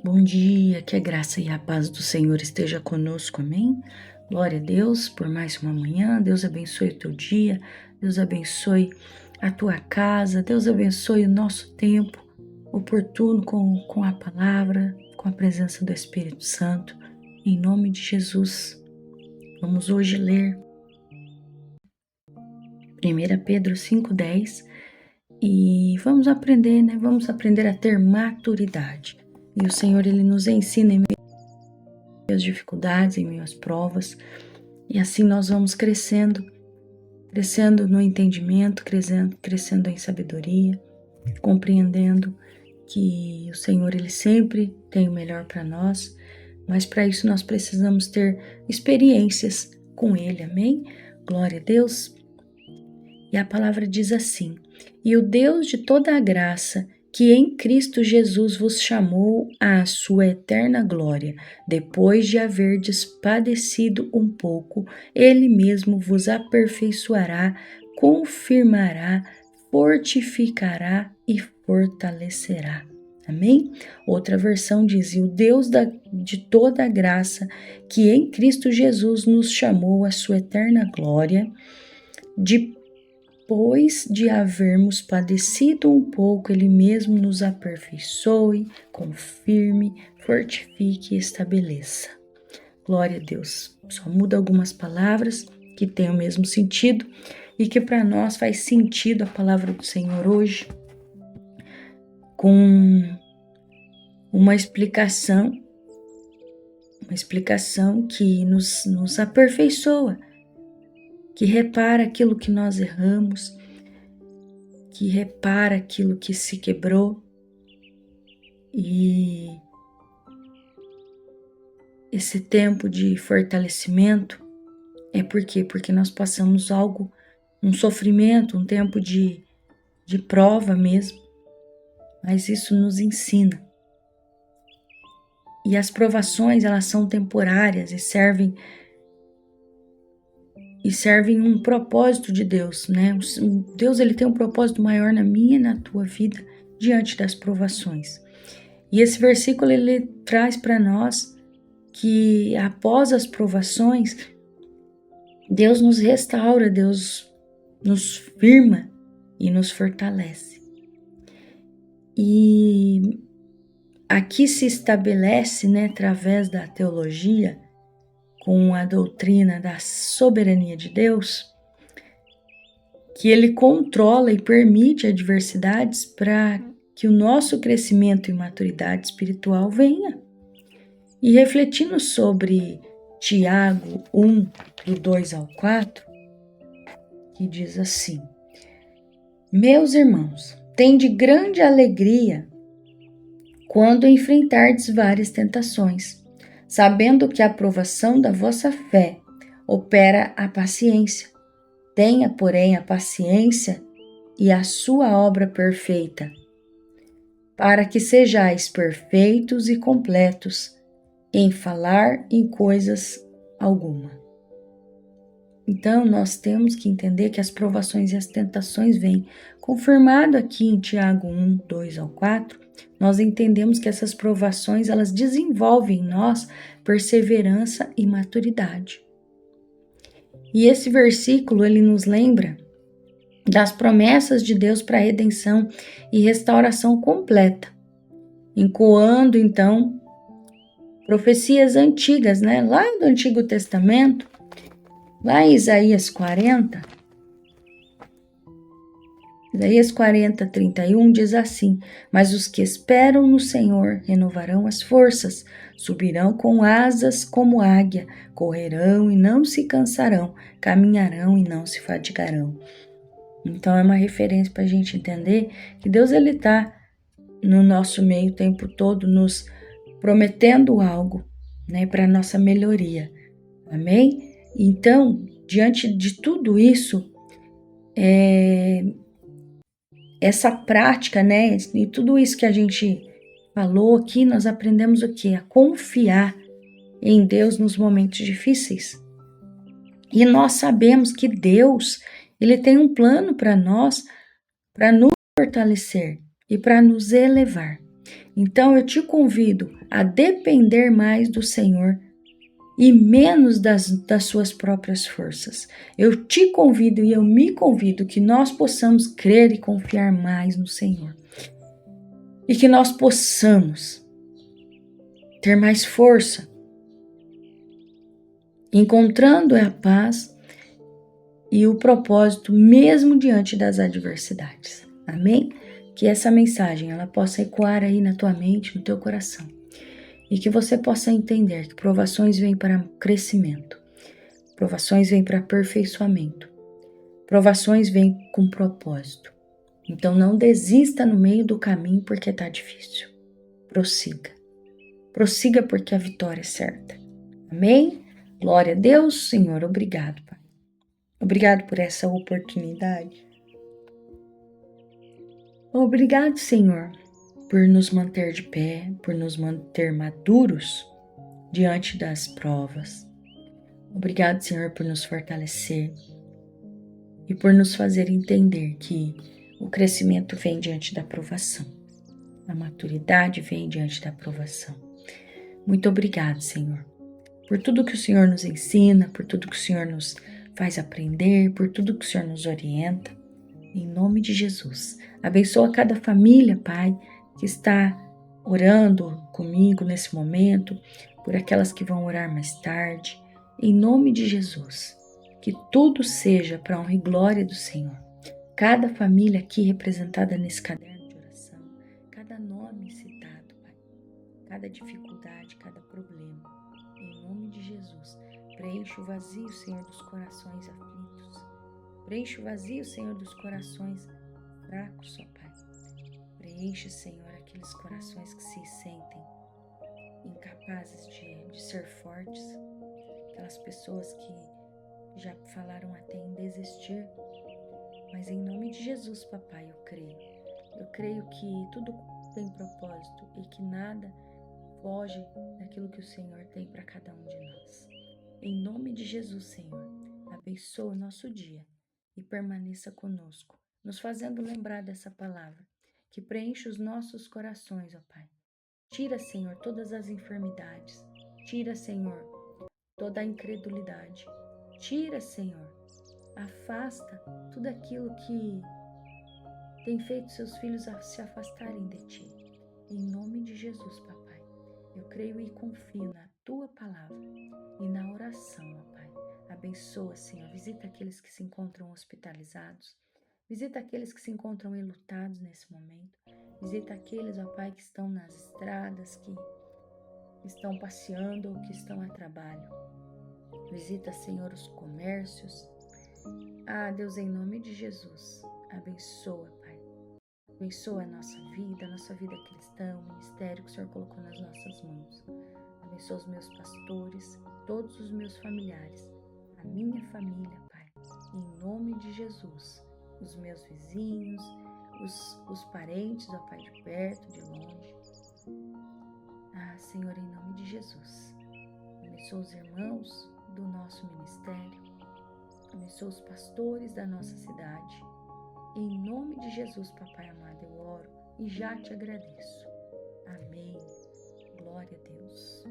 Bom dia, que a graça e a paz do Senhor esteja conosco, amém? Glória a Deus por mais uma manhã, Deus abençoe o teu dia, Deus abençoe a tua casa, Deus abençoe o nosso tempo oportuno com a palavra, com a presença do Espírito Santo, em nome de Jesus. Vamos hoje ler 1 Pedro 5,10 e vamos aprender, Vamos aprender a ter maturidade. E o Senhor, Ele nos ensina em meio às dificuldades, em meio às provas. E assim nós vamos crescendo no entendimento, crescendo em sabedoria, compreendendo que o Senhor, Ele sempre tem o melhor para nós. Mas para isso nós precisamos ter experiências com Ele, amém? Glória a Deus. E a palavra diz assim: e o Deus de toda a graça, que em Cristo Jesus vos chamou à sua eterna glória, depois de haverdes padecido um pouco, Ele mesmo vos aperfeiçoará, confirmará, fortificará e fortalecerá. Amém? Outra versão diz: e o Deus de toda a graça, que em Cristo Jesus nos chamou à sua eterna glória, depois de havermos padecido um pouco, Ele mesmo nos aperfeiçoe, confirme, fortifique e estabeleça. Glória a Deus. Só muda algumas palavras que têm o mesmo sentido e que para nós faz sentido a palavra do Senhor hoje, com uma explicação que nos aperfeiçoa, que repara aquilo que nós erramos, que repara aquilo que se quebrou. E esse tempo de fortalecimento é porque nós passamos um sofrimento, um tempo de prova mesmo, mas isso nos ensina. E as provações, elas são temporárias e servem um propósito de Deus, Deus, Ele tem um propósito maior na minha e na tua vida diante das provações. E esse versículo, ele traz para nós que após as provações, Deus nos restaura, Deus nos firma e nos fortalece. E aqui se estabelece, através da teologia, com a doutrina da soberania de Deus, que Ele controla e permite adversidades para que o nosso crescimento e maturidade espiritual venha. E refletindo sobre Tiago 1, do 2 ao 4, que diz assim: meus irmãos, tende grande alegria quando enfrentardes várias tentações, sabendo que a provação da vossa fé opera a paciência. Tenha, porém, a paciência e a sua obra perfeita, para que sejais perfeitos e completos em falar em coisas alguma. Então, nós temos que entender que as provações e as tentações vêm. Confirmado aqui em Tiago 1, 2 ao 4, nós entendemos que essas provações, elas desenvolvem em nós perseverança e maturidade. E esse versículo, ele nos lembra das promessas de Deus para a redenção e restauração completa, encoando, então, profecias antigas, lá do Antigo Testamento, lá em Isaías 40, 31 diz assim: mas os que esperam no Senhor renovarão as forças, subirão com asas como águia, correrão e não se cansarão, caminharão e não se fatigarão. Então é uma referência para a gente entender que Deus, Ele está no nosso meio o tempo todo, nos prometendo algo, para a nossa melhoria. Amém? Então, diante de tudo isso, essa prática, e tudo isso que a gente falou aqui, nós aprendemos o quê? A confiar em Deus nos momentos difíceis. E nós sabemos que Deus, Ele tem um plano para nós, para nos fortalecer e para nos elevar. Então eu te convido a depender mais do Senhor e menos das suas próprias forças. Eu te convido e eu me convido que nós possamos crer e confiar mais no Senhor. E que nós possamos ter mais força, encontrando a paz e o propósito mesmo diante das adversidades. Amém? Que essa mensagem ela possa ecoar aí na tua mente, no teu coração. E que você possa entender que provações vêm para crescimento. Provações vêm para aperfeiçoamento. Provações vêm com propósito. Então não desista no meio do caminho porque está difícil. Prossiga. Prossiga porque a vitória é certa. Amém? Glória a Deus, Senhor. Obrigado, Pai. Obrigado por essa oportunidade. Obrigado, Senhor, por nos manter de pé, por nos manter maduros diante das provas. Obrigado, Senhor, por nos fortalecer e por nos fazer entender que o crescimento vem diante da provação. A maturidade vem diante da provação. Muito obrigado, Senhor, por tudo que o Senhor nos ensina, por tudo que o Senhor nos faz aprender, por tudo que o Senhor nos orienta. Em nome de Jesus. Abençoa cada família, Pai, que está orando comigo nesse momento, por aquelas que vão orar mais tarde. Em nome de Jesus. Que tudo seja para a honra e glória do Senhor. Cada família aqui representada nesse caderno de oração, cada nome citado, Pai, cada dificuldade, cada problema. Em nome de Jesus. Preencha o vazio, Senhor, dos corações aflitos. Preenche o vazio, Senhor, dos corações fracos, ó Pai. Preenche, Senhor, aqueles corações que se sentem incapazes de ser fortes. Aquelas pessoas que já falaram até em desistir. Mas em nome de Jesus, Papai, eu creio. Eu creio que tudo tem propósito e que nada foge daquilo que o Senhor tem para cada um de nós. Em nome de Jesus, Senhor, abençoa o nosso dia e permaneça conosco, nos fazendo lembrar dessa palavra, que preenche os nossos corações, ó Pai. Tira, Senhor, todas as enfermidades. Tira, Senhor, toda a incredulidade. Tira, Senhor, afasta tudo aquilo que tem feito seus filhos a se afastarem de Ti. Em nome de Jesus, Papai, eu creio e confio na Tua palavra e na oração, ó Pai. Abençoa, Senhor, visita aqueles que se encontram hospitalizados, visita aqueles que se encontram enlutados nesse momento, visita aqueles, ó Pai, que estão nas estradas, que estão passeando ou que estão a trabalho. Visita, Senhor, os comércios. Ah, Deus, em nome de Jesus, abençoa, Pai. Abençoa a nossa vida cristã, o ministério que o Senhor colocou nas nossas mãos. Abençoa os meus pastores, todos os meus familiares, a minha família, Pai. Em nome de Jesus, os meus vizinhos, os parentes, ó Pai, de perto, de longe. Ah, Senhor, em nome de Jesus, abençoa os irmãos do nosso ministério, abençoa os pastores da nossa cidade. Em nome de Jesus, Papai amado, eu oro e já te agradeço. Amém. Glória a Deus.